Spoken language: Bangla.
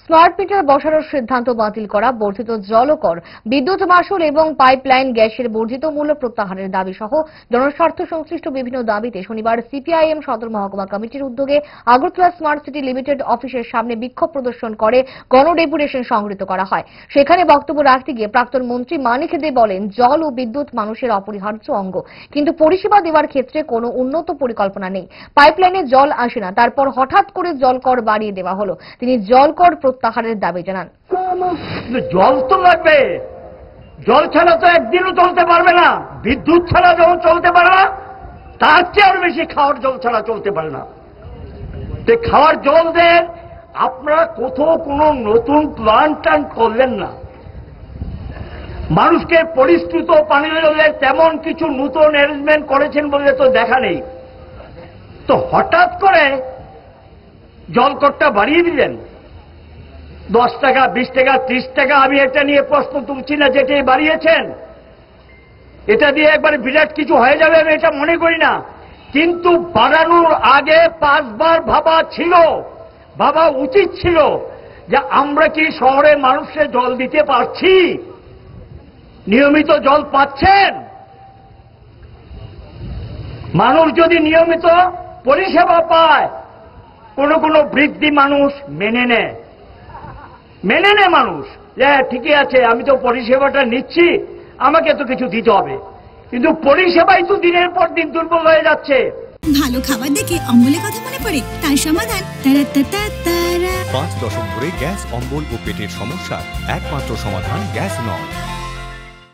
স্মার্ট মিটার বসানোর সিদ্ধান্ত বাতিল করা, বর্ধিত জল কর, বিদ্যুৎ মাশুল এবং পাইপলাইন গ্যাসের বর্ধিত মূল্য প্রত্যাহারের দাবি সহ জনস্বার্থ সংশ্লিষ্ট বিভিন্ন দাবিতে শনিবার সিপিআইএম সদর মহকুমা কমিটির উদ্যোগে আগরতলা স্মার্ট সিটি লিমিটেড অফিসের সামনে বিক্ষোভ প্রদর্শন করে গণডেপুটেশন সংগঠিত করা হয়। সেখানে বক্তব্য রাখতে গিয়ে প্রাক্তন মন্ত্রী মানিক দে বলেন, জল ও বিদ্যুৎ মানুষের অপরিহার্য অঙ্গ, কিন্তু পরিষেবা দেওয়ার ক্ষেত্রে কোনো উন্নত পরিকল্পনা নেই। পাইপলাইনে জল আসে না, তারপর হঠাৎ করে জল কর বাড়িয়ে দেওয়া হলো। তিনি জল কর প্রত্যাহারের দাবি জানান। জল তো লাগবে, জল ছাড়া তো একদিনও চলতে পারবে না, বিদ্যুৎ ছাড়া যখন চলতে পারে না, তার চেয়ে আরো বেশি খাওয়ার জল ছাড়া চলতে পারে না। খাওয়ার জল দেন, আপনারা কোথাও কোনো নতুন প্ল্যান করলেন না। মানুষকে পরিশ্রুত পানীয় জলের তেমন কিছু নতুন অ্যারেঞ্জমেন্ট করেছেন বলে তো দেখা নেই। তো হঠাৎ করে জল করটা বাড়িয়ে দিলেন 10 টাকা, 20 টাকা, 30 টাকা। আমি এটা নিয়ে প্রশ্ন তুলছি না, যেটাই বাড়িয়েছেন এটা দিয়ে একবারে বিরাট কিছু হয়ে যাবে আমি এটা মনে করি না। কিন্তু বাড়ানোর আগে 5 বার ভাবা উচিত ছিল যে আমরা কি শহরের মানুষকে জল দিতে পারছি, নিয়মিত জল পাচ্ছেন। মানুষ যদি নিয়মিত পরিষেবা পায়, কোনো বৃদ্ধি মানুষ মেনে নেয় মানুষ যে ঠিকই আছে, আমি তো পরিষেবাটা নিচ্ছি, আমাকে তো কিছু দিতে হবে। কিন্তু পরিষেবাই তো দিনের পর দিন দুর্বল হয়ে যাচ্ছে। ভালো খাবার দেখে অম্বলের কথা মনে পড়ে, তার সমাধান 5 দশক ধরে গ্যাস, অম্বল ও পেটের সমস্যার একমাত্র সমাধান গ্যাস নল।